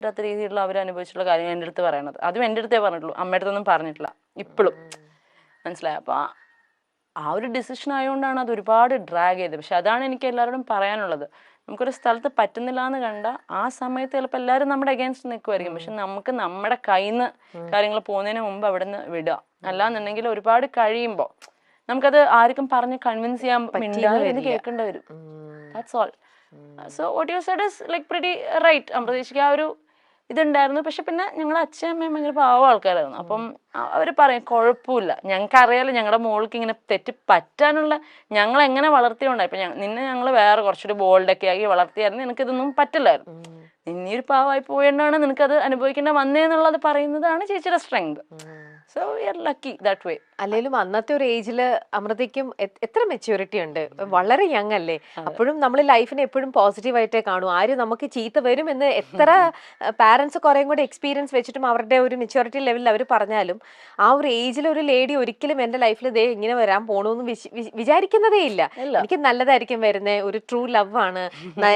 പറ്റാത്ത രീതിയിലുള്ള അവർ അനുഭവിച്ചിട്ടുള്ള കാര്യങ്ങൾ എൻ്റെ അടുത്ത് പറയണത്. അതും എൻ്റെ അടുത്തേ പറഞ്ഞിട്ടുള്ളൂ, അമ്മയുടെ അടുത്തൊന്നും പറഞ്ഞിട്ടില്ല ഇപ്പോഴും. മനസ്സിലായി? അപ്പോൾ ആ ഒരു ഡിസിഷൻ ആയതുകൊണ്ടാണ് അത് ഒരുപാട് ഡ്രാഗ് ചെയ്തത്. പക്ഷെ അതാണ് എനിക്ക് എല്ലാവരോടും പറയാനുള്ളത്. നമുക്കൊരു സ്ഥലത്ത് പറ്റുന്നില്ല എന്ന് കണ്ട ആ സമയത്ത് ചിലപ്പോൾ എല്ലാവരും നമ്മുടെ അഗേൻസ്റ്റ് നിൽക്കുമായിരിക്കും, പക്ഷെ നമുക്ക് നമ്മുടെ കയ്യിൽ നിന്ന് കാര്യങ്ങൾ പോകുന്നതിന് മുമ്പ് അവിടെ നിന്ന് വിടുക. അല്ലാന്നുണ്ടെങ്കിൽ ഒരുപാട് കഴിയുമ്പോൾ നമുക്കത് ആർക്കും പറഞ്ഞ് കൺവിൻസ് ചെയ്യാൻ മിണ്ടാതെ കേൾക്കേണ്ടി വരും. That's all. So what you said is like pretty right. അമൃതേച്ചിക്ക് ആ ഒരു ഇതുണ്ടായിരുന്നു. പക്ഷെ പിന്നെ ഞങ്ങളുടെ അച്ഛനും അമ്മയും ഭയങ്കര പാവ ആൾക്കാരായിരുന്നു. അപ്പം അവർ പറയും കുഴപ്പമില്ല, ഞങ്ങൾക്കറിയാലോ ഞങ്ങളുടെ മോൾക്ക് ഇങ്ങനെ തെറ്റ് പറ്റാനുള്ള, ഞങ്ങൾ എങ്ങനെ വളർത്തിയോണ്ടായി. ഇപ്പം നിന്നെ ഞങ്ങൾ വേറെ കുറച്ചൊരു ബോൾഡൊക്കെ ആക്കി വളർത്തിയായിരുന്നു, നിനക്കിതൊന്നും പറ്റില്ലായിരുന്നു. നിന്നെ ഒരു പാവമായി പോയതുകൊണ്ടാണ് നിനക്കത് അനുഭവിക്കേണ്ട വന്നേന്നുള്ളത് പറയുന്നതാണ് ചേച്ചിയുടെ strength. So we are lucky that way. അല്ലെങ്കിലും അന്നത്തെ ഒരു ഏജില് അമൃതയ്ക്കും എത്ര മെച്യൂരിറ്റി ഉണ്ട്, വളരെ യങ് അല്ലേ. അപ്പോഴും നമ്മൾ ലൈഫിനെ എപ്പോഴും പോസിറ്റീവായിട്ടേ കാണൂ. ആരും നമുക്ക് ചീത്ത വരും എന്ന് എത്ര പാരന്റ്സ് കുറേയും കൂടെ എക്സ്പീരിയൻസ് വെച്ചിട്ടും അവരുടെ ഒരു മെച്യൂരിറ്റി ലെവലിൽ അവർ പറഞ്ഞാലും ആ ഒരു ഏജിൽ ഒരു ലേഡി ഒരിക്കലും എന്റെ ലൈഫിൽ ദേ ഇങ്ങനെ വരാൻ പോണോന്ന് വിചാരിക്കുന്നതേ ഇല്ല. എനിക്ക് നല്ലതായിരിക്കും വരുന്നത്, ഒരു ട്രൂ ലവ് ആണ്,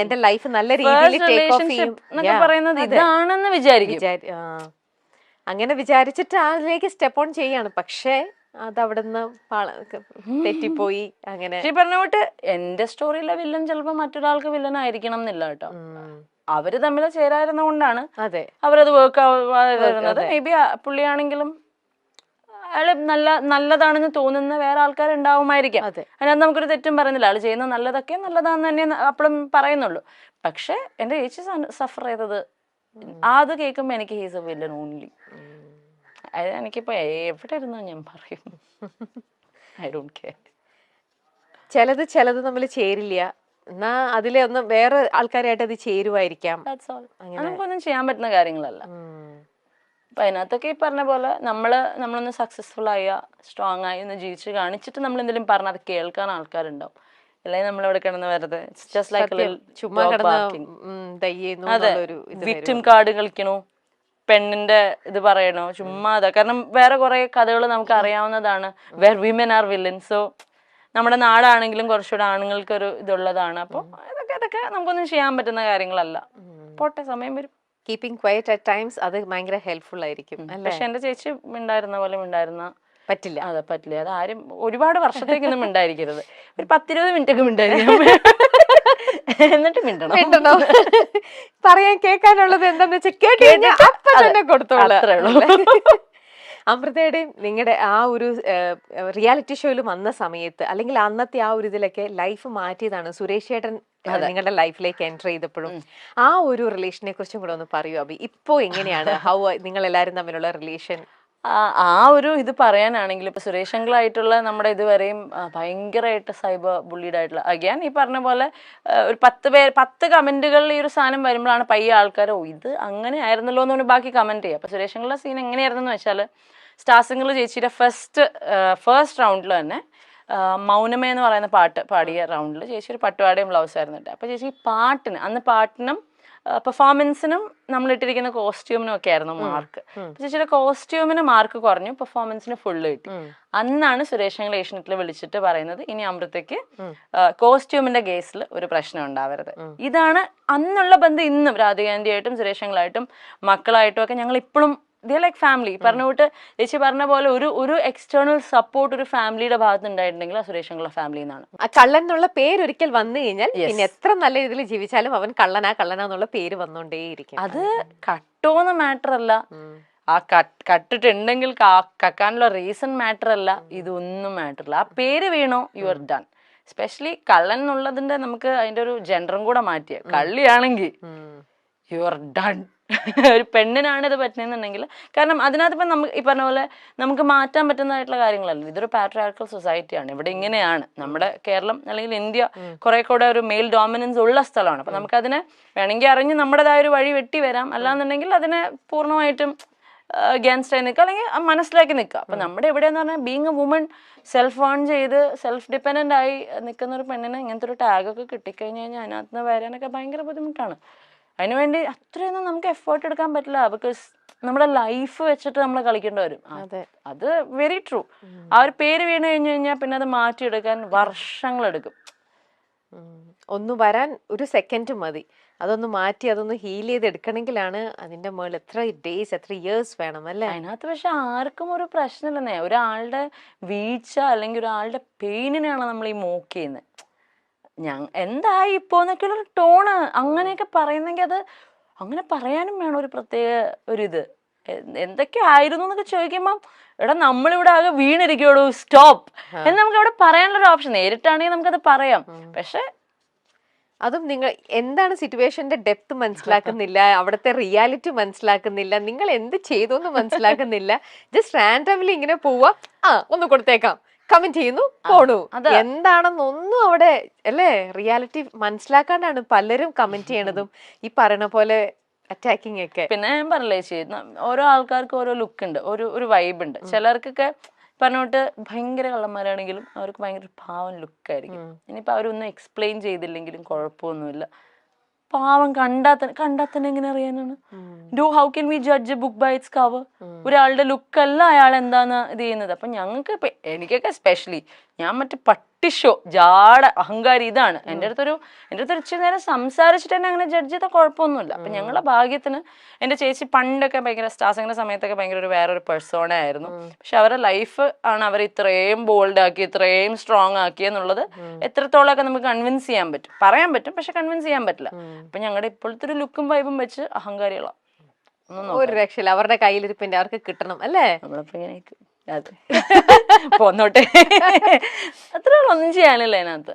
എന്റെ ലൈഫ് നല്ല രീതിയിൽ ടേക്ക് ഓഫ് ചെയ്യും ഇതാണെന്ന് വിചാരിക്കും. അങ്ങനെ വിചാരിച്ചിട്ട് അതിലേക്ക് സ്റ്റെപ്പ് ഓൺ ചെയ്യാണ്. പക്ഷേ അതവിടുന്ന് തെറ്റിപ്പോയി. അങ്ങനെ പറഞ്ഞ വിട്ട് എന്റെ സ്റ്റോറിയിലെ വില്ലൻ ചിലപ്പോ മറ്റൊരാൾക്ക് വില്ലൻ ആയിരിക്കണം എന്നില്ല കേട്ടോ. അവര് തമ്മിൽ ചേരായിരുന്ന കൊണ്ടാണ് അവരത് വർക്ക് ആവുന്നത്. മേ ബി പുള്ളിയാണെങ്കിലും അയാള് നല്ലതാണെന്ന് തോന്നുന്ന വേറെ ആൾക്കാരുണ്ടാവുമായിരിക്കാം. അതിനകത്ത് നമുക്കൊരു തെറ്റും പറയുന്നില്ല. ആള് ചെയ്യുന്ന നല്ലതൊക്കെ നല്ലതാന്ന് തന്നെ അപ്പോഴും പറയുന്നുള്ളൂ. പക്ഷെ എന്റെ ചേച്ചി സഫർ ചെയ്തത് അത് കേൾക്കുമ്പോ എനിക്ക് ഹീസ് എ വില്ലൻ ഓൺലി. അതായത് എനിക്കിപ്പോ എവിടെ ഇരുന്നോ ഞാൻ പറയും, ഐ ഡോണ്ട് കെയർ. ചിലത് തമ്മിൽ ചേരില്ല, എന്നാ അതിലെ ഒന്ന് വേറെ ആൾക്കാരായിട്ട് അത് ചേരുവായിരിക്കാം. നമുക്കൊന്നും ചെയ്യാൻ പറ്റുന്ന കാര്യങ്ങളല്ല. അപ്പൊ അതിനകത്തൊക്കെ ഈ പറഞ്ഞ പോലെ നമ്മളൊന്ന് സക്സസ്ഫുൾ ആയ സ്ട്രോങ് ആയി ഒന്ന് ജീവിച്ച് കാണിച്ചിട്ട് നമ്മൾ എന്തെങ്കിലും പറഞ്ഞാൽ അത് കേൾക്കാൻ ആൾക്കാരുണ്ടാവും. അല്ലെങ്കിൽ നമ്മളവിടെ കിടന്ന് വെറുതെ വിക്ടിം കാർഡ് കളിക്കണോ, പെണ്ണിന്റെ ഇത് പറയണോ, ചുമ്മാ അതാ. കാരണം വേറെ കുറെ കഥകൾ നമുക്ക് അറിയാവുന്നതാണ്, where women are villain. So നമ്മുടെ നാടാണെങ്കിലും കുറച്ചുകൂടെ ആണുങ്ങൾക്ക് ഒരു ഇതുള്ളതാണ്. അപ്പൊ ഇതൊക്കെ നമുക്കൊന്നും ചെയ്യാൻ പറ്റുന്ന കാര്യങ്ങളല്ല. പോട്ടെ, സമയം വരും. കീപ്പിംഗ് ക്വയറ്റ് അറ്റ് ടൈംസ് അത് ഭയങ്കര ഹെൽപ്ഫുൾ ആയിരിക്കും. പക്ഷെ എന്റെ ചേച്ചി ഉണ്ടായിരുന്ന പോലെ ഉണ്ടായിരുന്ന പറ്റില്ല. അതെ, പറ്റില്ല. അത് ആരും ഒരുപാട് വർഷത്തേക്കൊന്നും ഉണ്ടായിരിക്കരുത്. ഒരു 10-20 മിനിറ്റ് ഒക്കെ ഉണ്ടായിരിക്കും, എന്നിട്ട് മിണ്ടണോ. പറയാൻ കേൾക്കാനുള്ളത് എന്താന്ന് വെച്ചാൽ കേട്ട് കൊടുത്തോളൂ. അമൃതയുടെയും നിങ്ങളുടെ ആ ഒരു റിയാലിറ്റി ഷോയിൽ വന്ന സമയത്ത്, അല്ലെങ്കിൽ അന്നത്തെ ആ ഒരു ഇതിലൊക്കെ ലൈഫ് മാറ്റിയതാണ് സുരേഷ് ചേട്ടൻ നിങ്ങളുടെ ലൈഫിലേക്ക് എൻ്റർ ചെയ്തപ്പോഴും. ആ ഒരു റിലേഷനെ കുറിച്ചും കൂടെ ഒന്ന് പറയൂ അബി. ഇപ്പോ എങ്ങനെയാണ് നിങ്ങൾ എല്ലാവരും തമ്മിലുള്ള റിലേഷൻ? ആ ഒരു ഇത് പറയാനാണെങ്കിൽ ഇപ്പൊ സുരേഷ് അങ്കിളായിട്ടുള്ള നമ്മുടെ ഇതുവരെയും ഭയങ്കരമായിട്ട് സൈബർ ബുള്ളീഡ് ആയിട്ടുള്ള, അഗൈൻ ഈ പറഞ്ഞ പോലെ ഒരു 10 കമന്റുകളിൽ ഈ ഒരു സാധനം വരുമ്പോഴാണ് പയ്യ ആൾക്കാർ ഇത് അങ്ങനെ ആയിരുന്നല്ലോ എന്ന് ബാക്കി കമന്റ് ചെയ്യുക. അപ്പൊ സുരേഷ് അങ്കിളുടെ സീൻ എങ്ങനെയായിരുന്നു വെച്ചാൽ, സ്റ്റാർ സിംഗറിൽ ചേച്ചിയുടെ ഫസ്റ്റ് റൗണ്ടിൽ തന്നെ മൗനമേ എന്ന് പറയുന്ന പാട്ട് പാടിയ റൗണ്ടിൽ ചേച്ചി ഒരു പട്ടുപാടയും ബ്ലൗസ് ആയിരുന്നു. അപ്പൊ ചേച്ചി പാട്ടിനും പെർഫോമൻസിനും നമ്മൾ ഇട്ടിരിക്കുന്ന കോസ്റ്റ്യൂമിനും ഒക്കെ ആയിരുന്നു മാർക്ക്. ചേച്ചിയുടെ കോസ്റ്റ്യൂമിന് മാർക്ക് കുറഞ്ഞു, പെർഫോമൻസിന് ഫുള്ള് കിട്ടി. അന്നാണ് സുരേഷ് അങ്കിൾ ഏഷ്യനെറ്റിൽ വിളിച്ചിട്ട് പറയുന്നത്, ഇനി അമൃതയ്ക്ക് കോസ്റ്റ്യൂമിന്റെ കേസിൽ ഒരു പ്രശ്നം ഉണ്ടാവരുത്. ഇതാണ് അന്നുള്ള ബന്ധം. ഇന്നും രാധികാന്റിയായിട്ടും സുരേഷ് അങ്കിളായിട്ടും മക്കളായിട്ടും ഒക്കെ ഞങ്ങൾ ഇപ്പോഴും ലൈക്ക് ഫാമിലി. പറഞ്ഞുകൊണ്ട് ചേച്ചി പറഞ്ഞ പോലെ ഒരു എക്സ്റ്റേണൽ സപ്പോർട്ട് ഒരു ഫാമിലിയുടെ ഭാഗത്ത് ഉണ്ടായിട്ടുണ്ടെങ്കിൽ ആ സുരേഷ് അങ്കിളുടെ ഫാമിലി എന്നാണ്. ആ കള്ളൻ എന്നുള്ള പേര് ഒരിക്കൽ വന്നു കഴിഞ്ഞാൽ പിന്നെ എത്ര നല്ല രീതിയിൽ ജീവിച്ചാലും അവൻ കള്ളനാന്നുള്ള പേര് വന്നോണ്ടേയിരിക്കും. അത് കട്ടോന്ന് മാറ്റർ അല്ല, ആ കട്ടിട്ടുണ്ടെങ്കിൽ കക്കാനുള്ള റീസൺ മാറ്റർ അല്ല, ഇതൊന്നും മാറ്റർ അല്ല. ആ പേര് വീണോ യു ആർ ഡൺ. എസ്പെഷ്യലി കള്ളൻ എന്നുള്ളതിന്റെ നമുക്ക് അതിന്റെ ഒരു ജെൻഡറും കൂടെ മാറ്റിയ, കള്ളിയാണെങ്കിൽ യു ആർ ഡൺ. ഒരു പെണ്ണിനാണ് ഇത് പറ്റുന്നുണ്ടെങ്കിൽ, കാരണം അതിനകത്ത് ഇപ്പം നമുക്ക് ഈ പറഞ്ഞ പോലെ നമുക്ക് മാറ്റാൻ പറ്റുന്നതായിട്ടുള്ള കാര്യങ്ങളല്ല. ഇതൊരു പാട്രിയാർക്കൽ സൊസൈറ്റിയാണ്. ഇവിടെ ഇങ്ങനെയാണ്. നമ്മുടെ കേരളം അല്ലെങ്കിൽ ഇന്ത്യ കുറെ കൂടെ ഒരു മെയിൽ ഡോമിനൻസ് ഉള്ള സ്ഥലമാണ്. അപ്പം നമുക്കതിനെ വേണമെങ്കിൽ അറിഞ്ഞ് നമ്മുടേതായ ഒരു വഴി വെട്ടി വരാം, അല്ലാന്നുണ്ടെങ്കിൽ അതിനെ പൂർണ്ണമായിട്ടും അഗേൻസ്റ്റ് ആയി നിൽക്കുക, അല്ലെങ്കിൽ മനസ്സിലാക്കി നിൽക്കുക. അപ്പം നമ്മുടെ എവിടെയെന്ന് പറഞ്ഞാൽ being A woman, self earn ചെയ്ത് സെൽഫ് ഡിപ്പെൻഡൻ്റ് ആയി നിൽക്കുന്ന ഒരു പെണ്ണിന് ഇങ്ങനത്തെ ഒരു ടാഗൊക്കെ കിട്ടിക്കഴിഞ്ഞ് കഴിഞ്ഞാൽ അതിനകത്ത് നിന്ന് വരാനൊക്കെ ഭയങ്കര ബുദ്ധിമുട്ടാണ്. അതിനുവേണ്ടി അത്രയൊന്നും നമുക്ക് എഫേർട്ട് എടുക്കാൻ പറ്റില്ല. ബിക്കോസ് നമ്മുടെ ലൈഫ് വെച്ചിട്ട് നമ്മൾ കളിക്കേണ്ടി വരും. അത് വെരി ട്രൂ. ആ ഒരു പേര് വീണ് കഴിഞ്ഞു കഴിഞ്ഞാൽ പിന്നെ അത് മാറ്റിയെടുക്കാൻ വർഷങ്ങളെടുക്കും. ഒന്ന് വരാൻ ഒരു സെക്കൻഡ് മതി, അതൊന്ന് മാറ്റി അതൊന്ന് ഹീൽ ചെയ്ത് എടുക്കണമെങ്കിലാണ് അതിന്റെ മുകളിൽ എത്ര ഡേയ്സ് എത്ര ഇയേഴ്സ് വേണം അല്ലേ? അതിനകത്ത് പക്ഷെ ആർക്കും ഒരു പ്രശ്നമില്ലെന്നേ. ഒരാളുടെ വീഴ്ച അല്ലെങ്കിൽ ഒരാളുടെ പെയിനിനാണ് നമ്മൾ ഈ മോക്ക് ചെയ്യുന്നത്. എന്തായി ഇപ്പോന്നൊക്കെയുള്ളൊരു ടോണ് അങ്ങനെയൊക്കെ പറയുന്നെങ്കിൽ അത് അങ്ങനെ പറയാനും വേണം ഒരു പ്രത്യേക ഒരിത്. എന്തൊക്കെ ആയിരുന്നു എന്നൊക്കെ ചോദിക്കുമ്പം എടാ നമ്മളിവിടെ ആകെ വീണിരിക്കുള്ളൂ, സ്റ്റോപ്പ് എന്ന് നമുക്ക് അവിടെ പറയാനുള്ളൊരു ഓപ്ഷൻ. നേരിട്ടാണെങ്കിൽ നമുക്കത് പറയാം. പക്ഷെ അതും നിങ്ങൾ എന്താണ് സിറ്റുവേഷന്റെ ഡെപ്ത് മനസ്സിലാക്കുന്നില്ല, അവിടുത്തെ റിയാലിറ്റി മനസ്സിലാക്കുന്നില്ല, നിങ്ങൾ എന്ത് ചെയ്തു എന്ന് മനസ്സിലാക്കുന്നില്ല. ജസ്റ്റ് റാൻഡംലി ഇങ്ങനെ പോവാ, ഒന്ന് കൊടുത്തേക്കാം, കമന്റ് ചെയ്യുന്നു, പോണു. എന്താണെന്നൊന്നും അവിടെ അല്ലേ റിയാലിറ്റി മനസ്സിലാക്കാണ്ടാണ് പലരും കമന്റ് ചെയ്യണതും ഈ പറയണ പോലെ അറ്റാക്കിങ് ഒക്കെ. പിന്നെ ഞാൻ പറഞ്ഞില്ലേ ചേച്ചി, ഓരോ ആൾക്കാർക്ക് ഓരോ ലുക്ക് ഉണ്ട്, ഒരു വൈബ് ഉണ്ട്. ചിലർക്കൊക്കെ പറഞ്ഞോട്ട് ഭയങ്കര കള്ളന്മാരാണെങ്കിലും അവർക്ക് ഭയങ്കര പാവം ലുക്കായിരിക്കും. ഇനിയിപ്പോൾ അവരൊന്നും എക്സ്പ്ലെയിൻ ചെയ്തില്ലെങ്കിലും കുഴപ്പമൊന്നുമില്ല. പാവം കണ്ടാത്തന്നെ എങ്ങനെ അറിയാനാണ്? How can we judge a book by its cover? ഒരാളുടെ ലുക്കല്ല അയാൾ എന്താണ് ഇത് ചെയ്യുന്നത്. അപ്പൊ ഞങ്ങൾക്ക് എനിക്കൊക്കെ സ്പെഷ്യലി ഞാൻ മറ്റേ പട്ടിഷോ ജാട അഹങ്കാരി ഇതാണ്. എൻ്റെ അടുത്തൊരു ഇച്ചിരി നേരം സംസാരിച്ചിട്ട് തന്നെ അങ്ങനെ ജഡ്ജ് ചെയ്താൽ കുഴപ്പമൊന്നുമില്ല. അപ്പൊ ഞങ്ങളുടെ ഭാഗ്യത്തിന് എൻ്റെ ചേച്ചി പണ്ടൊക്കെ ഭയങ്കര സ്റ്റാർസിങ്ങിന്റെ സമയത്തൊക്കെ ഭയങ്കര വേറൊരു പേഴ്സോണ ആയിരുന്നു. പക്ഷെ അവരുടെ ലൈഫ് ആണ് അവർ ഇത്രയും ബോൾഡ് ആക്കി ഇത്രയും സ്ട്രോങ് ആക്കി എന്നുള്ളത് എത്രത്തോളമൊക്കെ നമുക്ക് കൺവിൻസ് ചെയ്യാൻ പറ്റും, പറയാൻ പറ്റും, പക്ഷെ കൺവിൻസ് ചെയ്യാൻ പറ്റില്ല. അപ്പൊ ഞങ്ങളുടെ ഇപ്പോഴത്തെ ഒരു ലുക്കും വൈബും വെച്ച് അഹങ്കാരികളാണ്. ഒരു രക്ഷയില്ല, അവരുടെ കയ്യിലിരിപ്പിന്റെ അവർക്ക് കിട്ടണം അല്ലേ? നമ്മളിപ്പോ ഇങ്ങനെ അതെ പോന്നോട്ടെ അത്ര ഒന്നും ചെയ്യാനില്ല അതിനകത്ത്.